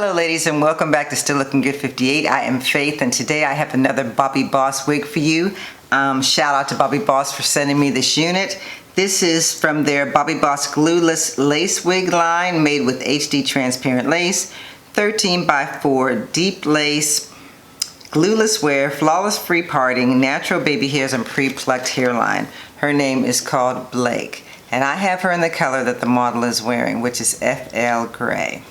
Hello ladies and welcome back to Still Looking Good 58. I am Faith and today I have another bobbiboss wig for you. Shout out to bobbiboss for sending me this unit. This is from their bobbiboss glueless lace wig line made with HD transparent lace, 13x4 deep lace, glueless wear, flawless free parting, natural baby hairs and pre-plucked hairline. Her name is called Blake and I have her in the color that the model is wearing, which is Flgrey.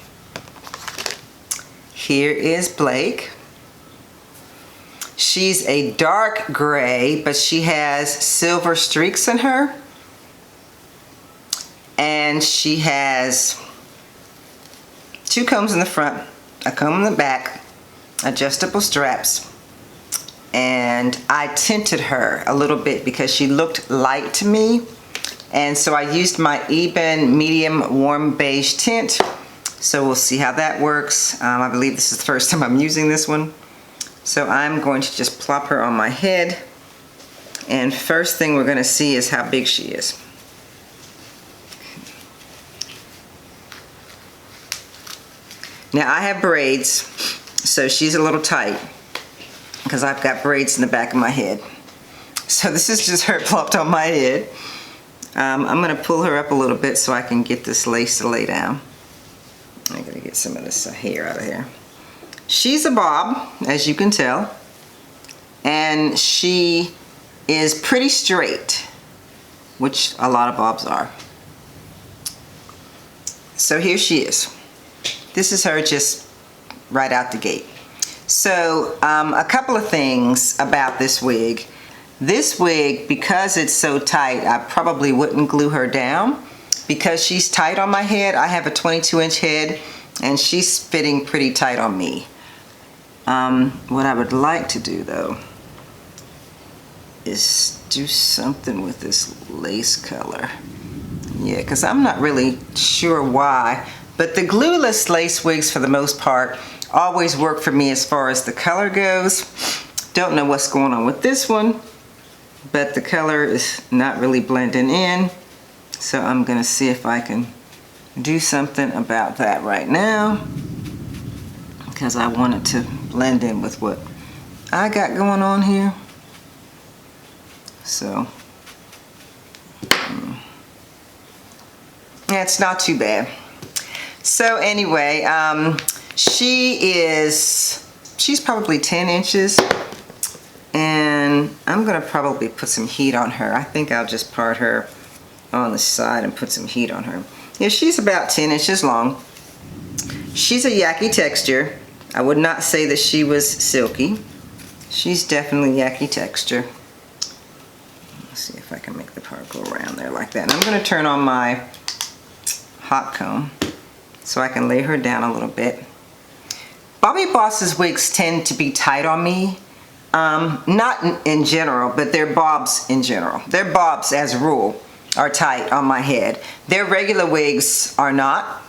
Here is Blake. She's a dark gray, but she has silver streaks in her. And she has 2 combs in the front, a comb in the back, adjustable straps. And I tinted her a little bit because she looked light to me. And so I used my Eben medium warm beige tint. So we'll see how that works. I believe this is the first time I'm using this one. So I'm going to just plop her on my head. And first thing we're going to see is how big she is. Now I have braids, so she's a little tight because I've got braids in the back of my head. So this is just her plopped on my head. I'm going to pull her up a little bit so I can get this lace to lay down. I'm going to get some of this hair out of here. She's a bob, as you can tell, and she is pretty straight, which a lot of bobs are. So here she is. This is her just right out the gate. So a couple of things about this wig. This wig, because it's so tight, I probably wouldn't glue her down. Because she's tight on my head, I have a 22-inch head and she's fitting pretty tight on me. What I would like to do though is do something with this lace color. Yeah, because I'm not really sure why, but the glueless lace wigs for the most part always work for me as far as the color goes. Don't know what's going on with this one, but the color is not really blending in. So I'm gonna see if I can do something about that right now because I want it to blend in with what I got going on here. So yeah, it's not too bad. So anyway, she's probably 10 inches and I'm gonna probably put some heat on her. I think I'll just part her on the side and put some heat on her. Yeah, she's about 10 inches long. She's a yaki texture. I would not say that she was silky. She's definitely yaki texture. Let's see if I can make the part go around there like that. And I'm gonna turn on my hot comb so I can lay her down a little bit. bobbiboss's wigs tend to be tight on me. Not in general, but they're bobs in general. Their bobs as a rule are tight on my head. Their regular wigs are not,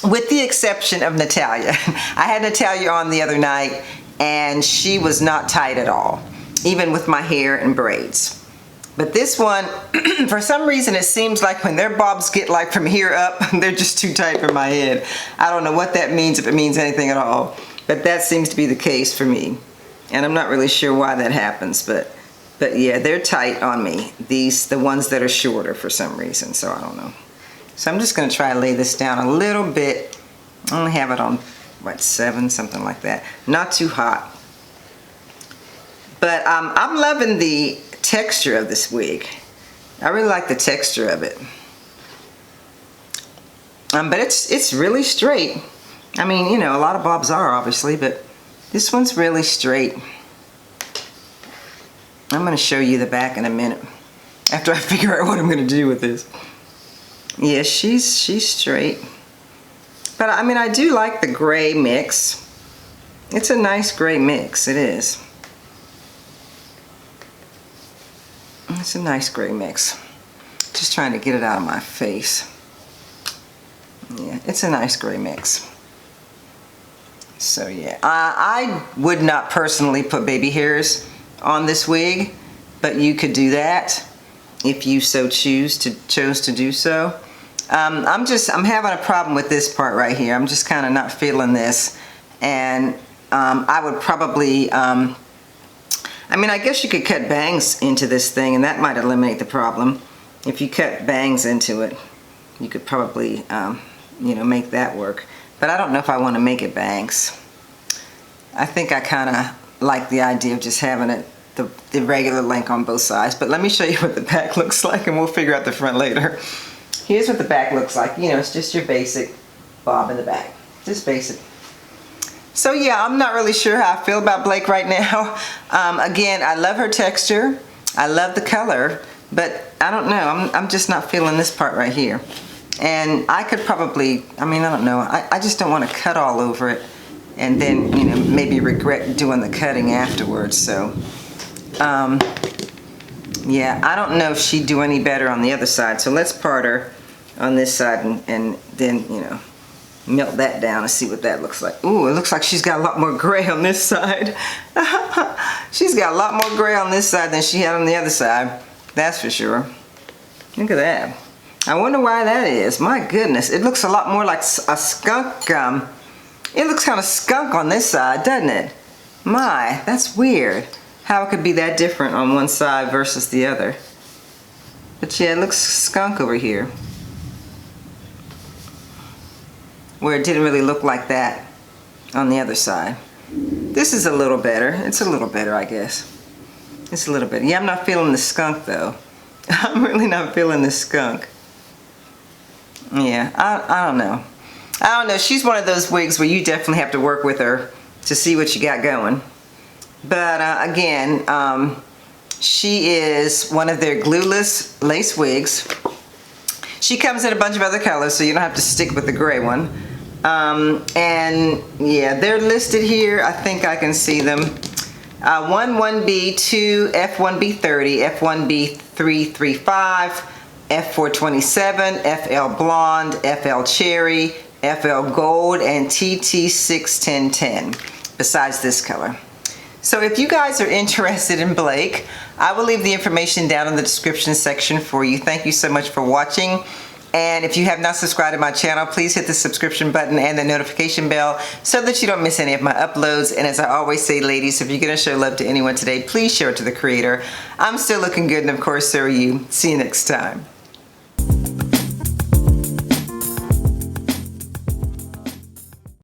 with the exception of Natalia. I had Natalia on the other night and she was not tight at all, even with my hair and braids. But this one, for some reason it seems like when their bobs get like from here up, they're just too tight for my head. I don't know what that means, if it means anything at all, but that seems to be the case for me. And I'm not really sure why that happens, but yeah, they're tight on me. The ones that are shorter for some reason, so I don't know. So I'm just gonna try to lay this down a little bit. I only have it on, what, 7, something like that. Not too hot. But I'm loving the texture of this wig. I really like the texture of it. But it's really straight. I mean, you know, a lot of bobs are obviously, but this one's really straight. I'm going to show you the back in a minute after I figure out what I'm going to do with this. Yeah, she's straight. But I mean, I do like the gray mix. It's a nice gray mix, it is. It's a nice gray mix. Just trying to get it out of my face. Yeah, it's a nice gray mix. So yeah, I would not personally put baby hairs on this wig, but you could do that if you so chose to do so. I'm having a problem with this part right here. I'm just kind of not feeling this. And I would probably, I mean, I guess you could cut bangs into this thing and that might eliminate the problem. If you cut bangs into it, you could probably, you know, make that work. But I don't know if I want to make it bangs. I think I kind of like the idea of just having it the regular length on both sides. But let me show you what the back looks like and we'll figure out the front later. Here's what the back looks like. You know, it's just your basic bob in the back. Just basic. So yeah, I'm not really sure how I feel about Blake right now. Again, I love her texture. I love the color. But I don't know. I'm just not feeling this part right here. And I could probably, I mean, I don't know. I just don't want to cut all over it and then, you know, maybe regret doing the cutting afterwards. So, yeah, I don't know if she'd do any better on the other side. So let's part her on this side and then, you know, melt that down and see what that looks like. Ooh, it looks like she's got a lot more gray on this side. She's got a lot more gray on this side than she had on the other side. That's for sure. Look at that. I wonder why that is. My goodness, it looks a lot more like a skunk. It looks kind of skunk on this side, doesn't it? My, that's weird. How it could be that different on one side versus the other. But yeah, it looks skunk over here. Where it didn't really look like that on the other side. This is a little better. It's a little better, I guess. It's a little bit. Yeah, I'm not feeling the skunk though. I'm really not feeling the skunk. Yeah, I don't know. I don't know. She's one of those wigs where you definitely have to work with her to see what you got going. But again, she is one of their glueless lace wigs. She comes in a bunch of other colors, so you don't have to stick with the gray one. And yeah, they're listed here. I think I can see them. 1B, 2, F1B30, F1B335, F427, FL Blonde, FL Cherry, FL Gold, and TT61010, besides this color. So if you guys are interested in Blake, I will leave the information down in the description section for you. Thank you so much for watching. And if you have not subscribed to my channel, please hit the subscription button and the notification bell so that you don't miss any of my uploads. And as I always say, ladies, if you're going to show love to anyone today, please show it to the creator. I'm still looking good, and of course, so are you. See you next time.